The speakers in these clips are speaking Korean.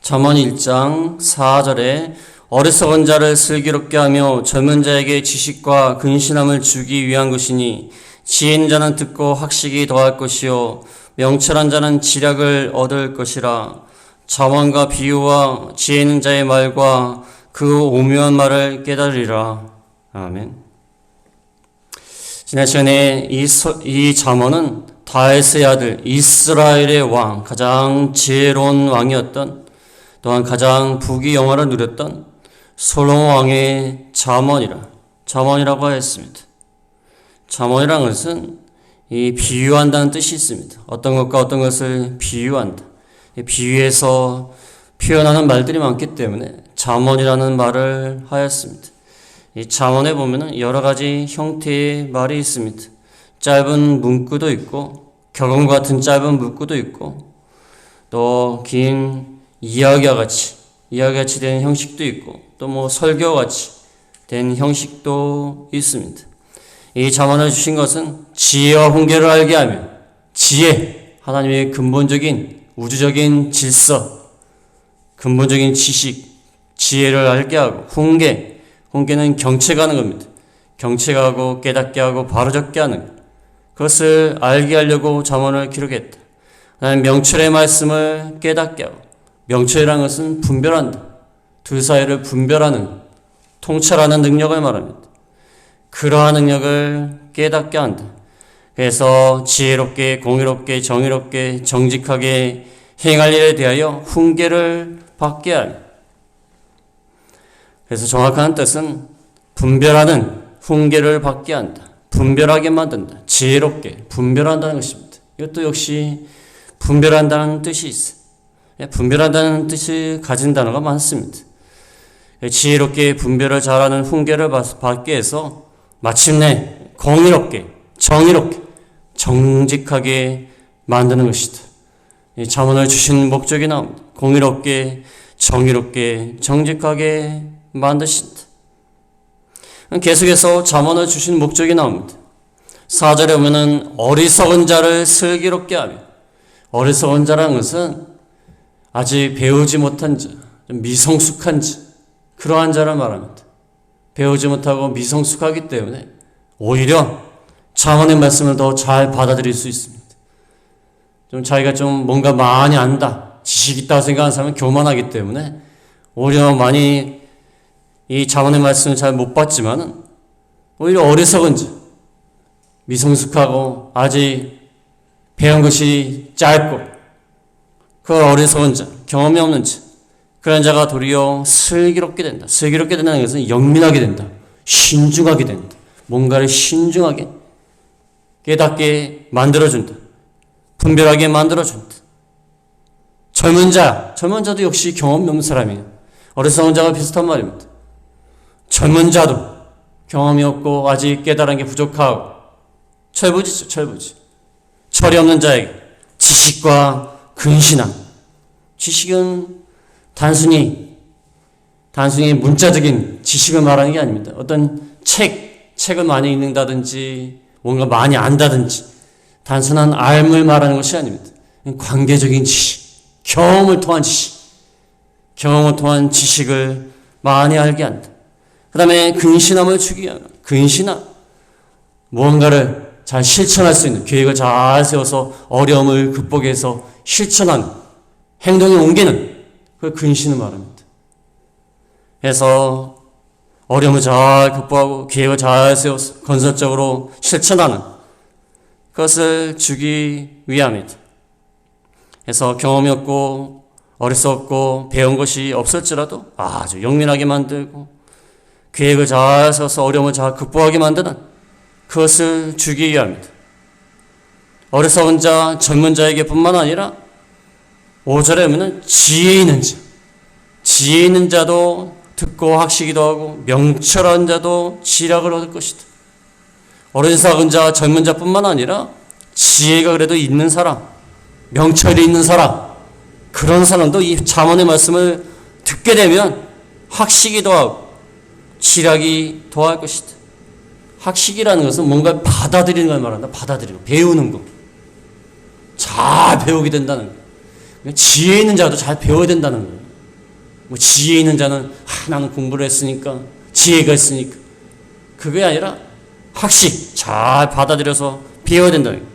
잠언 1장 4절에 어리석은 자를 슬기롭게 하며 젊은 자에게 지식과 근신함을 주기 위한 것이니 지혜 있는 자는 듣고 학식이 더할 것이요 명철한 자는 지략을 얻을 것이라. 잠언과 비유와 지혜 있는 자의 말과 그 오묘한 말을 깨달으리라. 아멘. 지난 시간에 이 잠언은 다윗의 아들 이스라엘의 왕, 가장 지혜로운 왕이었던, 또한 가장 부귀영화를 누렸던 솔로몬 왕의 잠언이라고 하였습니다. 잠언이라는 것은 이 비유한다는 뜻이 있습니다. 어떤 것과 어떤 것을 비유한다. 비유해서 표현하는 말들이 많기 때문에 잠언이라는 말을 하였습니다. 이 잠언에 보면은 여러 가지 형태의 말이 있습니다. 짧은 문구도 있고, 격언과 같은 짧은 문구도 있고, 또 긴 이야기와 같이 된 형식도 있고, 또 설교와 같이 된 형식도 있습니다. 이 잠언을 주신 것은 지혜와 훈계를 알게 하며, 지혜, 하나님의 근본적인 우주적인 질서, 근본적인 지식, 지혜를 알게 하고, 훈계는 경책하는 겁니다. 경책하고 깨닫게 하고 바로잡게 하는 것. 그것을 알게 하려고 잠언을 기록했다. 그다음에 명철의 말씀을 깨닫게 하고, 명철이라는 것은 분별한다. 둘 사이를 분별하는, 통찰하는 능력을 말합니다. 그러한 능력을 깨닫게 한다. 그래서 지혜롭게, 공의롭게, 정의롭게, 정직하게 행할 일에 대하여 훈계를 받게 하며, 그래서 정확한 뜻은 분별하는 훈계를 받게 한다. 분별하게 만든다. 지혜롭게 분별한다는 것입니다. 이것도 역시 분별한다는 뜻이 있어요. 분별한다는 뜻을 가진 단어가 많습니다. 지혜롭게 분별을 잘하는 훈계를 받게 해서 마침내 공의롭게, 정의롭게, 정직하게 만드는 것이다. 이 잠언을 주신 목적이 나옵니다. 공의롭게, 정의롭게, 정직하게 만드신다. 계속해서 잠언을 주신 목적이 나옵니다. 4절에 보면은 어리석은 자를 슬기롭게 하며, 어리석은 자라는 것은 아직 배우지 못한 자, 좀 미성숙한 자, 그러한 자를 말합니다. 배우지 못하고 미성숙하기 때문에 오히려 잠언의 말씀을 더 잘 받아들일 수 있습니다. 좀 자기가 좀 뭔가 많이 안다, 지식 있다고 생각하는 사람은 교만하기 때문에 오히려 많이 이 잠언의 말씀을 잘 못 받지만은 오히려 어리석은 자, 미성숙하고 아직 배운 것이 짧고 그 어리석은 자, 경험이 없는 자, 그런 자가 도리어 슬기롭게 된다. 슬기롭게 된다는 것은 영민하게 된다. 신중하게 된다. 뭔가를 신중하게 깨닫게 만들어준다. 분별하게 만들어준다. 젊은 자도 역시 경험이 없는 사람이에요. 어리석은 자가 비슷한 말입니다. 젊은 자도 경험이 없고 아직 깨달은 게 부족하고 철부지죠, 철부지. 철이 없는 자에게 지식과 근신함. 지식은 단순히 문자적인 지식을 말하는 게 아닙니다. 어떤 책을 많이 읽는다든지 뭔가 많이 안다든지 단순한 알을 말하는 것이 아닙니다. 관계적인 지식, 경험을 통한 지식을 많이 알게 한다. 그 다음에 근신함을 주기 위한, 근신함. 무언가를 잘 실천할 수 있는, 계획을 잘 세워서 어려움을 극복해서 실천하는, 행동에 옮기는, 그 근신을 말합니다. 그래서 어려움을 잘 극복하고 계획을 잘 세워서 건설적으로 실천하는 그것을 주기 위함이다. 그래서 경험이 없고 어리석고 배운 것이 없을지라도 아주 영민하게 만들고 계획을 잘 세워서 어려움을 잘 극복하게 만드는 그것을 주기 위함이다. 어리석은 자, 젊은 자에게 뿐만 아니라 5절에 보면 지혜 있는 자도 듣고 학식이도 하고 명철한 자도 지략을 얻을 것이다. 어리석은 자, 젊은 자뿐만 아니라 지혜가 그래도 있는 사람, 명철이 있는 사람, 그런 사람도 이 잠언의 말씀을 듣게 되면 학식이 더하고 지략이 더할 것이다. 학식이라는 것은 뭔가 받아들이는 걸 말한다. 받아들이고 배우는 거. 잘 배우게 된다는 거. 지혜 있는 자도 잘 배워야 된다는 거예요. 뭐 지혜 있는 자는 나는 공부를 했으니까 지혜가 있으니까 그게 아니라 학식 잘 받아들여서 배워야 된다는 거예요.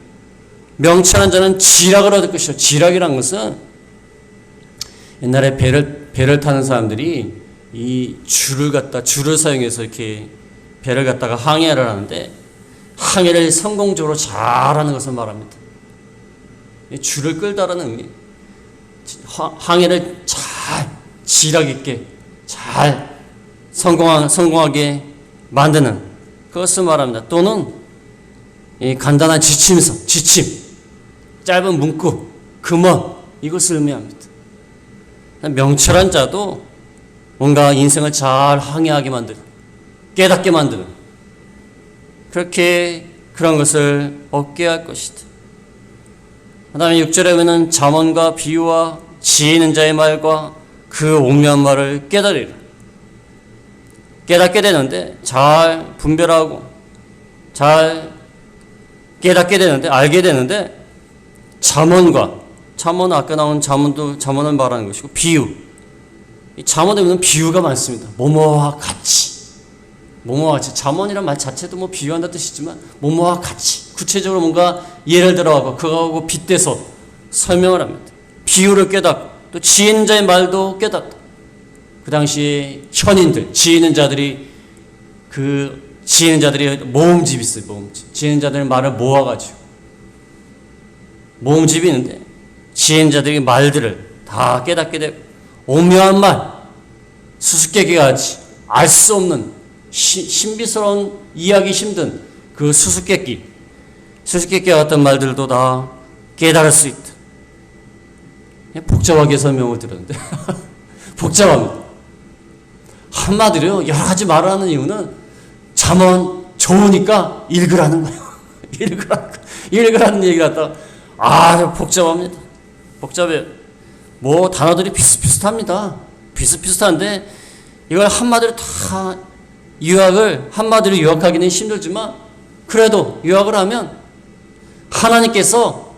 명철한 자는 지략을 얻을 것이요. 지략이란 것은 옛날에 배를 타는 사람들이 이 줄을 사용해서 이렇게 배를 갖다가 항해를 하는데 항해를 성공적으로 잘하는 것을 말합니다. 줄을 끌다라는 의미. 항해를 잘 지략 있게 잘 성공하게 만드는 그것을 말합니다. 또는 이 간단한 지침, 짧은 문구, 금원 이것을 의미합니다. 명철한 자도 뭔가 인생을 잘 항해하게 만드는, 깨닫게 만드는 그런 것을 얻게 할 것이다. 그 다음에 6절에 보면 잠언과 비유와 지혜 있는 자의 말과 그 오묘한 말을 깨달으리라. 깨닫게 되는데 잘 분별하고 잘 깨닫게 되는데 알게 되는데 잠언은 아까 나온 잠언을 말하는 것이고 비유 이 잠언에 보면 비유가 많습니다. 뭐뭐와 같이 잠언이란 말 자체도 뭐 비유한다 뜻이지만 뭐뭐와 같이 구체적으로 뭔가 예를 들어가고 그거하고 빗대서 설명을 합니다. 비유를 깨닫고 또 지혜 있는 자의 말도 깨닫다. 그 당시에 현인들 지혜 있는 자들이 모음집이 있어요. 모음집. 지혜 있는 자들의 말을 모아가지고 모음집이 있는데 지혜 있는 자들의 말들을 다 깨닫게 되고 오묘한 말 수수께끼가 하지 알 수 없는 신비스러운 이해하기 힘든 그 수수께끼와 같은 말들도 다 깨달을 수 있다. 복잡하게 설명을 드렸는데 복잡합니다. 한마디로 여러 가지 말을 하는 이유는 잠언 좋으니까 읽으라는 거예요. 읽으라는 얘기를 갖다가 복잡합니다. 복잡해요. 뭐 단어들이 비슷비슷합니다. 비슷비슷한데 이걸 한마디로 다 한마디로 요약하기는 힘들지만 그래도 요약을 하면 하나님께서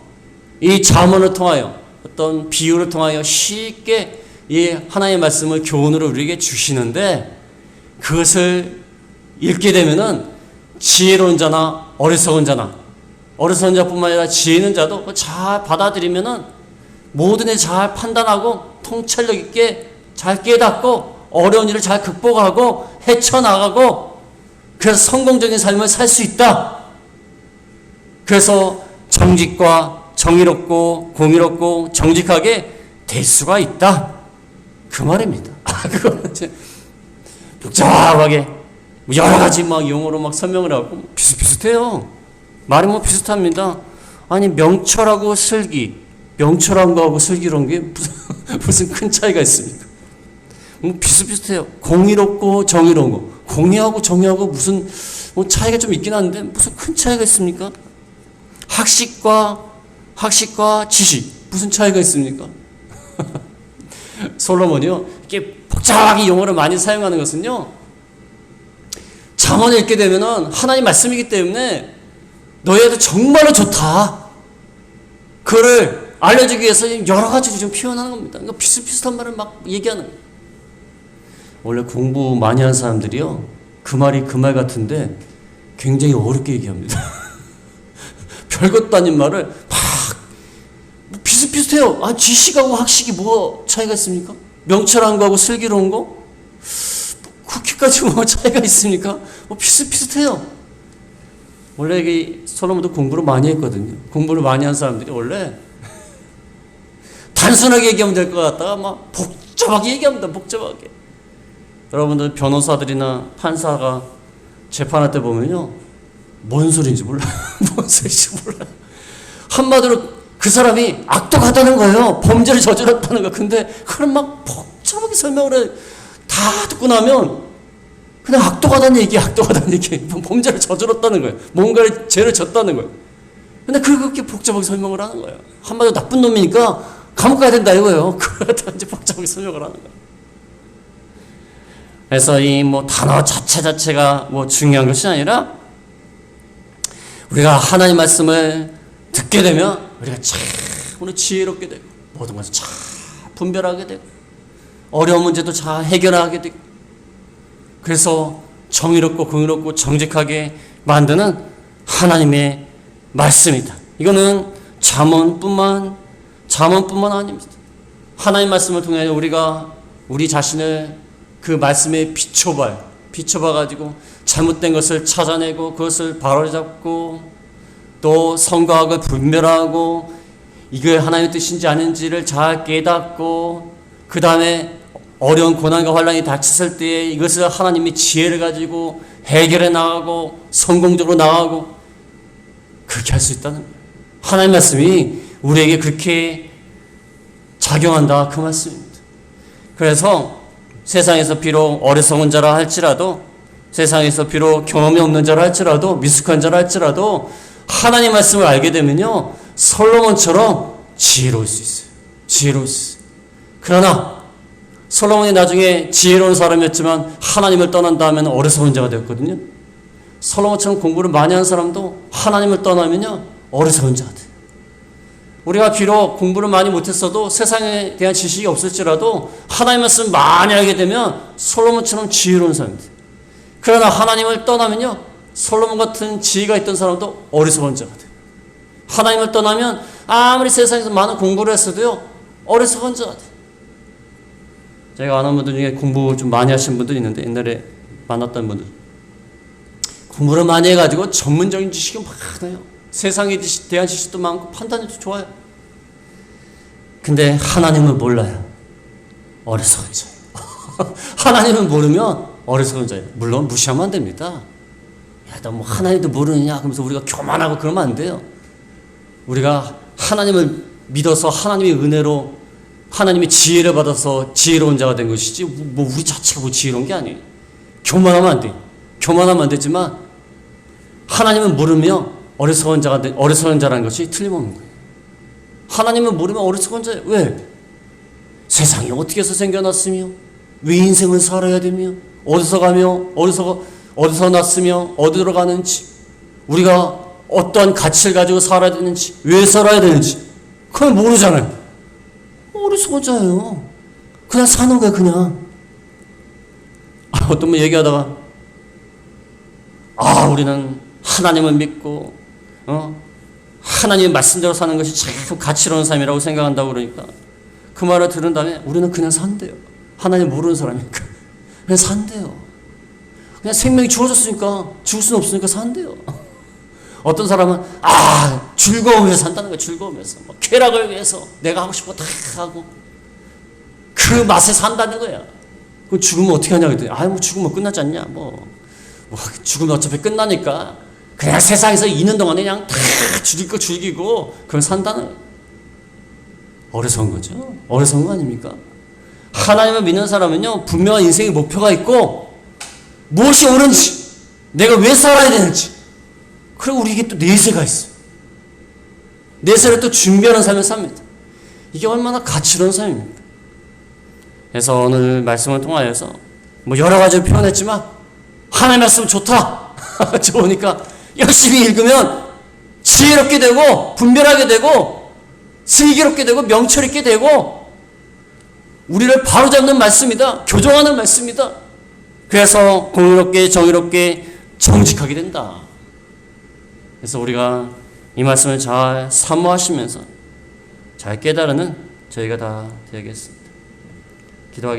이 잠언을 통하여 어떤 비유를 통하여 쉽게 이 하나님의 말씀을 교훈으로 우리에게 주시는데 그것을 읽게 되면은 지혜로운 자나 어리석은 자뿐만 아니라 지혜 있는 자도 잘 받아들이면은 모든 일 잘 판단하고 통찰력 있게 잘 깨닫고 어려운 일을 잘 극복하고 헤쳐나가고 그래서 성공적인 삶을 살 수 있다. 그래서 정직과 정의롭고 공의롭고 정직하게 될 수가 있다. 그 말입니다. 그거는 이제 복잡하게 여러 가지 용어로 설명을 하고 비슷비슷해요. 말이 비슷합니다. 아니 명철하고 명철한 거하고 슬기로운 게 무슨 큰 차이가 있습니까? 비슷비슷해요. 공의롭고 정의로운 거. 공의하고 정의하고 무슨 차이가 좀 있긴 한데 무슨 큰 차이가 있습니까? 학식과 지식 무슨 차이가 있습니까? 솔로몬이요 이렇게 복잡하게 용어를 많이 사용하는 것은요 잠언을 읽게 되면은 하나님 말씀이기 때문에 너희한테 정말로 좋다. 그를 알려주기 위해서 여러 가지로 좀 표현하는 겁니다. 그러니까 비슷비슷한 말을 막 얘기하는 거예요. 원래 공부 많이 하는 사람들이요 그 말이 그 말 같은데 굉장히 어렵게 얘기합니다. 별것도 아닌 말을 막 비슷비슷해요. 지식하고 학식이 뭐가 차이가 있습니까? 명철한 거하고 슬기로운 거? 그렇게까지 뭐 차이가 있습니까? 비슷비슷해요. 원래 이 솔로몬도 공부를 많이 했거든요. 공부를 많이 한 사람들이 원래 단순하게 얘기하면 될 것 같다가 막 복잡하게 얘기합니다. 복잡하게. 여러분들 변호사들이나 판사가 재판할 때 보면요 뭔 소리인지 몰라요. 뭔 소리인지 몰라요. 한마디로 그 사람이 악독하다는 거예요. 범죄를 저질렀다는 거예요. 근데 그걸 막 복잡하게 설명을 해. 다 듣고 나면 그냥 악독하다는 얘기. 범죄를 저질렀다는 거예요. 뭔가를 죄를 졌다는 거예요. 근데 그렇게 복잡하게 설명을 하는 거예요. 한마디로 나쁜 놈이니까 감옥 가야 된다 이거예요. 그걸 이제 복잡하게 설명을 하는 거예요. 그래서 이 단어 자체가 중요한 것이 아니라 우리가 하나님 말씀을 듣게 되면 우리가 참 오늘 지혜롭게 되고 모든 것을 참 분별하게 되고 어려운 문제도 잘 해결하게 되고, 그래서 정의롭고 공의롭고 정직하게 만드는 하나님의 말씀이다. 이거는 잠언뿐만 아닙니다. 하나님 말씀을 통해 우리가 우리 자신을 그 말씀에 비춰봐가지고 잘못된 것을 찾아내고 그것을 바로잡고 또 선과 악을 분별하고 이게 하나님의 뜻인지 아닌지를 잘 깨닫고 그 다음에 어려운 고난과 환난이 닥쳤을 때에 이것을 하나님의 지혜를 가지고 해결해 나가고 성공적으로 나가고 그렇게 할 수 있다는 거예요. 하나님 말씀이 우리에게 그렇게 작용한다 그 말씀입니다. 그래서 세상에서 비록 어리석은 자라 할지라도, 세상에서 비록 경험이 없는 자라 할지라도, 미숙한 자라 할지라도 하나님 말씀을 알게 되면요 솔로몬처럼 지혜로울 수 있어요. 지혜로울 수 있어요. 그러나 솔로몬이 나중에 지혜로운 사람이었지만 하나님을 떠난 다음에는 어리석은 자가 되었거든요. 솔로몬처럼 공부를 많이 한 사람도 하나님을 떠나면요 어리석은 자가 돼요. 우리가 비록 공부를 많이 못했어도 세상에 대한 지식이 없을지라도 하나님 말씀을 많이 알게 되면 솔로몬처럼 지혜로운 사람이 돼요. 그러나 하나님을 떠나면요 솔로몬 같은 지혜가 있던 사람도 어리석은 자가 돼요. 하나님을 떠나면 아무리 세상에서 많은 공부를 했어도요 어리석은 자가 돼요. 제가 아는 분들 중에 공부 좀 많이 하신 분들 있는데, 옛날에 만났던 분들 공부를 많이 해가지고 전문적인 지식이 많아요. 세상에 대한 지식도 많고 판단도 좋아요. 근데 하나님을 몰라요. 어리석은 자예요. 하나님을 모르면 어리석은 자예요. 물론 무시하면 안 됩니다. 야, 너 뭐 하나님도 모르느냐 그러면서 우리가 교만하고 그러면 안 돼요. 우리가 하나님을 믿어서 하나님의 은혜로 하나님의 지혜를 받아서 지혜로운 자가 된 것이지 뭐 우리 자체가 뭐 지혜로운 게 아니에요. 교만하면 안 돼요. 교만하면 안 되지만 하나님을 모르며 어리석은 자라는 것이 틀림없는 거예요. 하나님을 모르면 어리석은 자예요. 왜? 세상이 어떻게 해서 생겨났으며 왜 인생을 살아야 되며 어디서 가며 어디서 났으며 어디로 가는지 우리가 어떠한 가치를 가지고 살아야 되는지 왜 살아야 되는지 그걸 모르잖아요. 어리석은 자예요. 그냥 사는 거예요. 그냥. 어떤 분 얘기하다가 우리는 하나님을 믿고 하나님의 말씀대로 사는 것이 참 가치로운 삶이라고 생각한다고 그러니까 그 말을 들은 다음에 우리는 그냥 산대요. 하나님 모르는 사람이니까 그냥 산대요. 그냥 생명이 주어졌으니까 죽을 수는 없으니까 산대요. 어떤 사람은 즐거움을 위해서 산다는 거예요. 즐거움에서 뭐 쾌락을 위해서 내가 하고 싶은 거 다 하고 그 맛에 산다는 거야. 그럼 죽으면 어떻게 하냐 그랬더니 뭐 죽으면 끝나지 않냐 뭐 죽으면 어차피 끝나니까 그냥 세상에서 있는 동안에 그냥 다 죽일 거 죽이고 그럼 산다는 거예요. 어리석은 거죠. 어리석은 거 아닙니까? 하나님을 믿는 사람은요 분명한 인생의 목표가 있고 무엇이 옳은지 내가 왜 살아야 되는지 그리고 우리에게 또 내세가 있어요. 내세를 또 준비하는 삶을 삽니다. 이게 얼마나 가치로운 삶입니까? 그래서 오늘 말씀을 통하여서 뭐 여러 가지로 표현했지만 하나님 말씀 좋다. 좋으니까 열심히 읽으면 지혜롭게 되고 분별하게 되고 슬기롭게 되고 명철 있게 되고 우리를 바로잡는 말씀이다. 교정하는 말씀이다. 그래서 공의롭게 정의롭게 정직하게 된다. 그래서 우리가 이 말씀을 잘 사모하시면서 잘 깨달으는 저희가 다 되겠습니다. 기도하겠습니다.